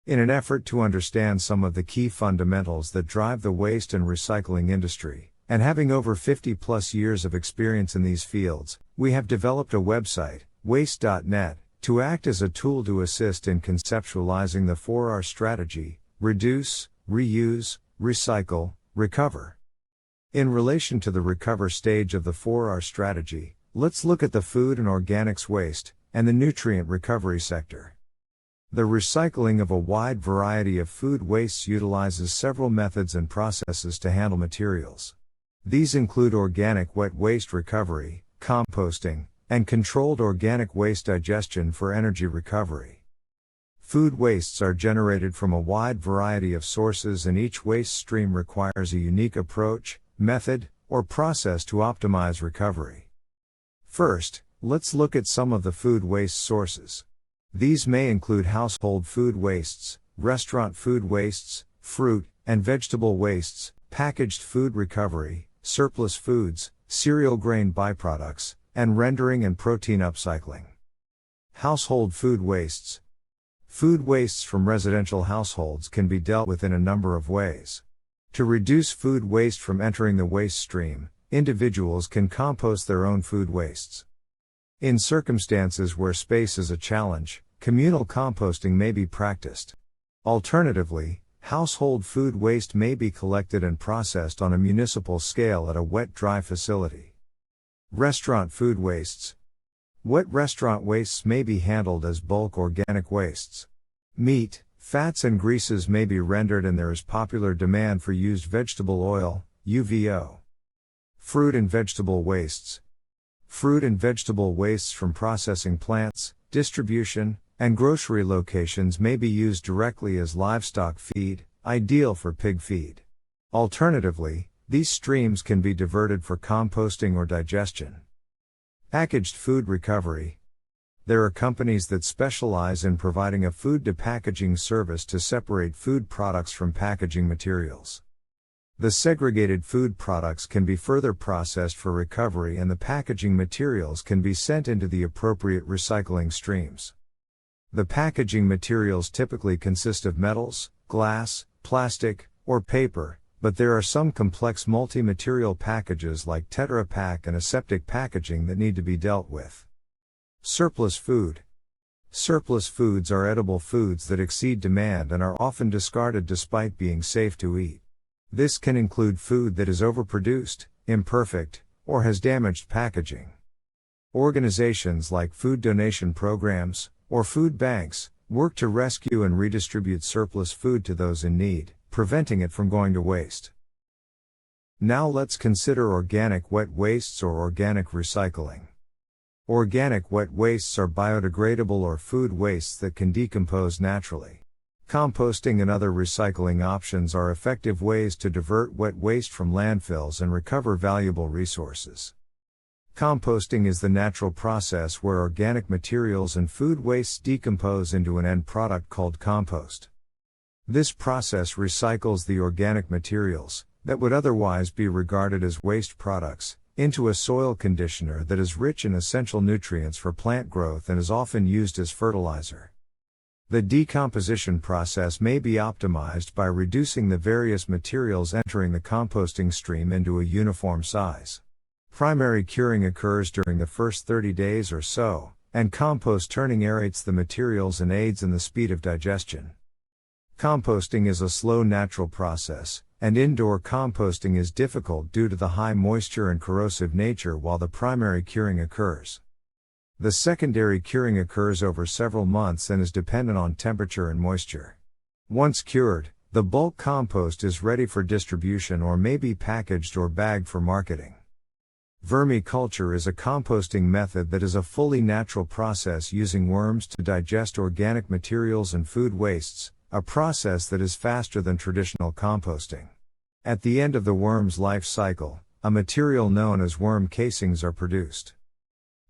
In an effort to understand some of the key fundamentals that drive the waste and recycling industry, and having over 50 plus years of experience in these fields, we have developed a website, waste.net, to act as a tool to assist in conceptualizing the 4R strategy: reduce, reuse, recycle, recover. In relation to the recover stage of the 4R strategy, let's look at the food and organics waste, and the nutrient recovery sector. The recycling of a wide variety of food wastes utilizes several methods and processes to handle materials. These include organic wet waste recovery, composting, and controlled organic waste digestion for energy recovery. Food wastes are generated from a wide variety of sources, and each waste stream requires a unique approach, method, or process to optimize recovery. First, let's look at some of the food waste sources. These may include household food wastes, restaurant food wastes, fruit and vegetable wastes, packaged food recovery, surplus foods, cereal grain byproducts, and rendering and protein upcycling. Household food wastes. Food wastes from residential households can be dealt with in a number of ways. To reduce food waste from entering the waste stream, individuals can compost their own food wastes. In circumstances where space is a challenge, communal composting may be practiced. Alternatively, household food waste may be collected and processed on a municipal scale at a wet-dry facility. Restaurant food wastes. Wet restaurant wastes may be handled as bulk organic wastes. Meat, fats and greases may be rendered, and there is popular demand for used vegetable oil, UVO. Fruit and vegetable wastes. Fruit and vegetable wastes from processing plants, distribution, and grocery locations may be used directly as livestock feed, ideal for pig feed. Alternatively, these streams can be diverted for composting or digestion. Packaged food recovery. There are companies that specialize in providing a food-to-packaging service to separate food products from packaging materials. The segregated food products can be further processed for recovery, and the packaging materials can be sent into the appropriate recycling streams. The packaging materials typically consist of metals, glass, plastic, or paper, but there are some complex multi-material packages like Tetra Pak and aseptic packaging that need to be dealt with. Surplus food. Surplus foods are edible foods that exceed demand and are often discarded despite being safe to eat. This can include food that is overproduced, imperfect, or has damaged packaging. Organizations like food donation programs, or food banks, work to rescue and redistribute surplus food to those in need, preventing it from going to waste. Now let's consider organic wet wastes or organic recycling. Organic wet wastes are biodegradable or food wastes that can decompose naturally. Composting and other recycling options are effective ways to divert wet waste from landfills and recover valuable resources. Composting is the natural process where organic materials and food wastes decompose into an end product called compost. This process recycles the organic materials, that would otherwise be regarded as waste products, into a soil conditioner that is rich in essential nutrients for plant growth and is often used as fertilizer. The decomposition process may be optimized by reducing the various materials entering the composting stream into a uniform size. Primary curing occurs during the first 30 days or so, and compost turning aerates the materials and aids in the speed of digestion. Composting is a slow natural process, and indoor composting is difficult due to the high moisture and corrosive nature while the primary curing occurs. The secondary curing occurs over several months and is dependent on temperature and moisture. Once cured, the bulk compost is ready for distribution or may be packaged or bagged for marketing. Vermiculture is a composting method that is a fully natural process using worms to digest organic materials and food wastes, a process that is faster than traditional composting. At the end of the worm's life cycle, a material known as worm casings are produced.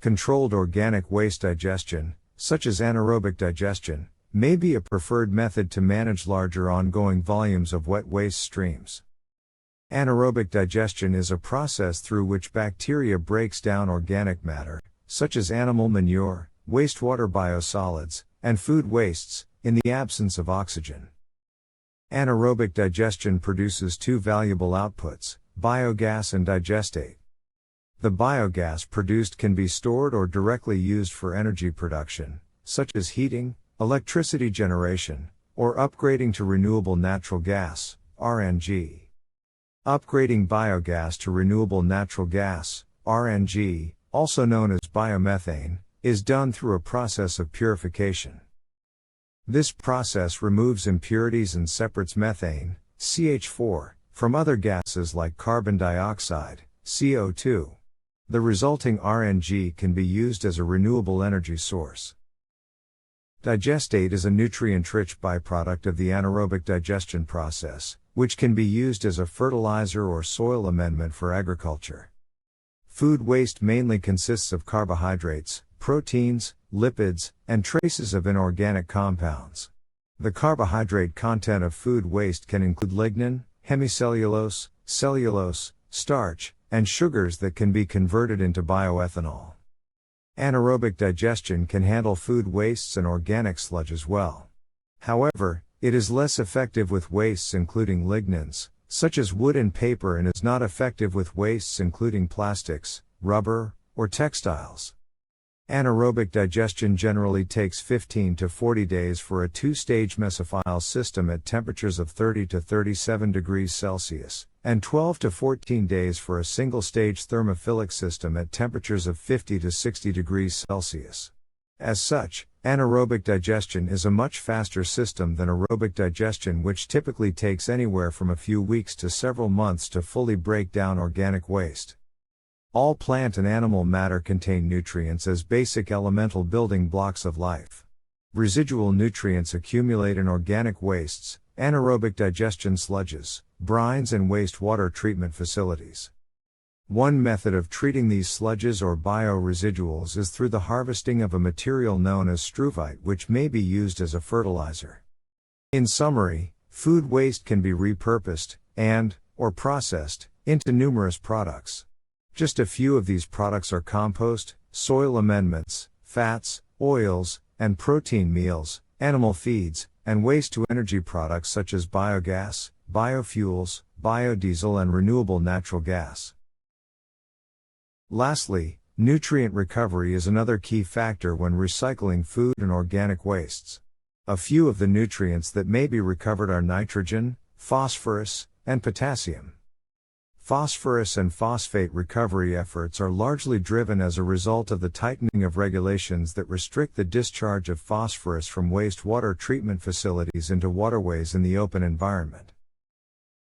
Controlled organic waste digestion, such as anaerobic digestion, may be a preferred method to manage larger ongoing volumes of wet waste streams. Anaerobic digestion is a process through which bacteria breaks down organic matter, such as animal manure, wastewater biosolids, and food wastes, in the absence of oxygen. Anaerobic digestion produces two valuable outputs, biogas and digestate. The biogas produced can be stored or directly used for energy production, such as heating, electricity generation, or upgrading to renewable natural gas, RNG. Upgrading biogas to renewable natural gas, RNG, also known as biomethane, is done through a process of purification. This process removes impurities and separates methane, CH4, from other gases like carbon dioxide, CO2. The resulting RNG can be used as a renewable energy source. Digestate is a nutrient-rich byproduct of the anaerobic digestion process, which can be used as a fertilizer or soil amendment for agriculture. Food waste mainly consists of carbohydrates, proteins, lipids, and traces of inorganic compounds. The carbohydrate content of food waste can include lignin, hemicellulose, cellulose, starch, and sugars that can be converted into bioethanol. Anaerobic digestion can handle food wastes and organic sludge as well. However, it is less effective with wastes including lignins, such as wood and paper, and is not effective with wastes including plastics, rubber, or textiles. Anaerobic digestion generally takes 15 to 40 days for a two-stage mesophile system at temperatures of 30 to 37 degrees Celsius, and 12 to 14 days for a single-stage thermophilic system at temperatures of 50 to 60 degrees Celsius. As such, anaerobic digestion is a much faster system than aerobic digestion, which typically takes anywhere from a few weeks to several months to fully break down organic waste. All plant and animal matter contain nutrients as basic elemental building blocks of life. Residual nutrients accumulate in organic wastes, anaerobic digestion sludges, brines, and wastewater treatment facilities. One method of treating these sludges or bioresiduals is through the harvesting of a material known as struvite, which may be used as a fertilizer. In summary, food waste can be repurposed or processed into numerous products. Just a few of these products are compost, soil amendments, fats, oils, and protein meals, animal feeds, and waste-to-energy products such as biogas, biofuels, biodiesel, and renewable natural gas. Lastly, nutrient recovery is another key factor when recycling food and organic wastes. A few of the nutrients that may be recovered are nitrogen, phosphorus, and potassium. Phosphorus and phosphate recovery efforts are largely driven as a result of the tightening of regulations that restrict the discharge of phosphorus from wastewater treatment facilities into waterways in the open environment.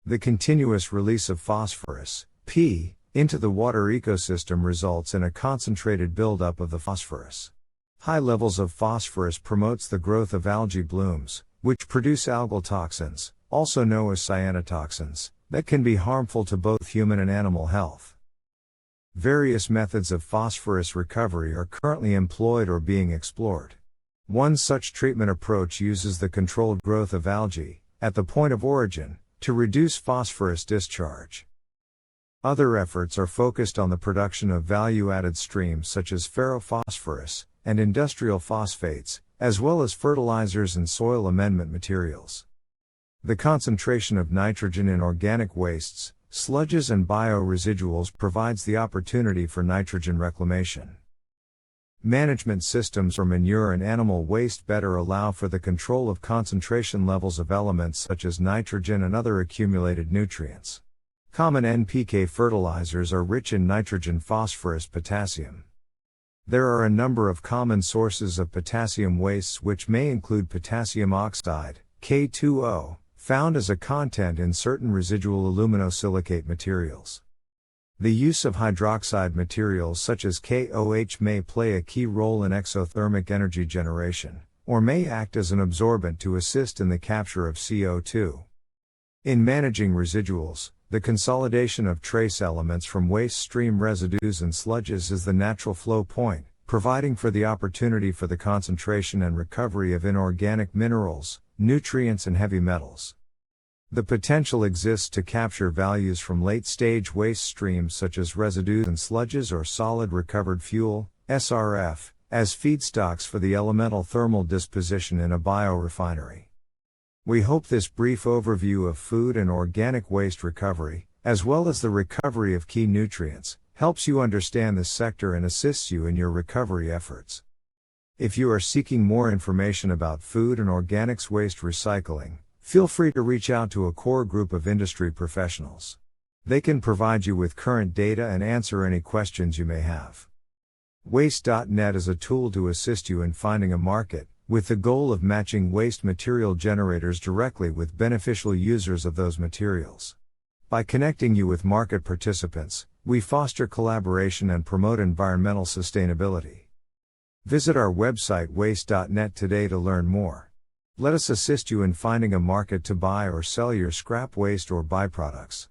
The continuous release of phosphorus, P, into the water ecosystem results in a concentrated buildup of the phosphorus. High levels of phosphorus promotes the growth of algae blooms, which produce algal toxins, also known as cyanotoxins, that can be harmful to both human and animal health. Various methods of phosphorus recovery are currently employed or being explored. One such treatment approach uses the controlled growth of algae, at the point of origin, to reduce phosphorus discharge. Other efforts are focused on the production of value-added streams such as ferrophosphorus and industrial phosphates, as well as fertilizers and soil amendment materials. The concentration of nitrogen in organic wastes, sludges, and bioresiduals provides the opportunity for nitrogen reclamation. Management systems for manure and animal waste better allow for the control of concentration levels of elements such as nitrogen and other accumulated nutrients. Common NPK fertilizers are rich in nitrogen, phosphorus, potassium. There are a number of common sources of potassium wastes, which may include potassium oxide, K2O, found as a content in certain residual aluminosilicate materials. The use of hydroxide materials such as KOH may play a key role in exothermic energy generation, or may act as an absorbent to assist in the capture of CO2. In managing residuals, the consolidation of trace elements from waste stream residues and sludges is the natural flow point, providing for the opportunity for the concentration and recovery of inorganic minerals, nutrients, and heavy metals. The potential exists to capture values from late-stage waste streams such as residues and sludges or solid recovered fuel, SRF, as feedstocks for the elemental thermal disposition in a biorefinery. We hope this brief overview of food and organic waste recovery, as well as the recovery of key nutrients, helps you understand this sector and assists you in your recovery efforts. If you are seeking more information about food and organics waste recycling, feel free to reach out to a core group of industry professionals. They can provide you with current data and answer any questions you may have. Waste.net is a tool to assist you in finding a market, with the goal of matching waste material generators directly with beneficial users of those materials. By connecting you with market participants, we foster collaboration and promote environmental sustainability. Visit our website waste.net today to learn more. Let us assist you in finding a market to buy or sell your scrap waste or byproducts.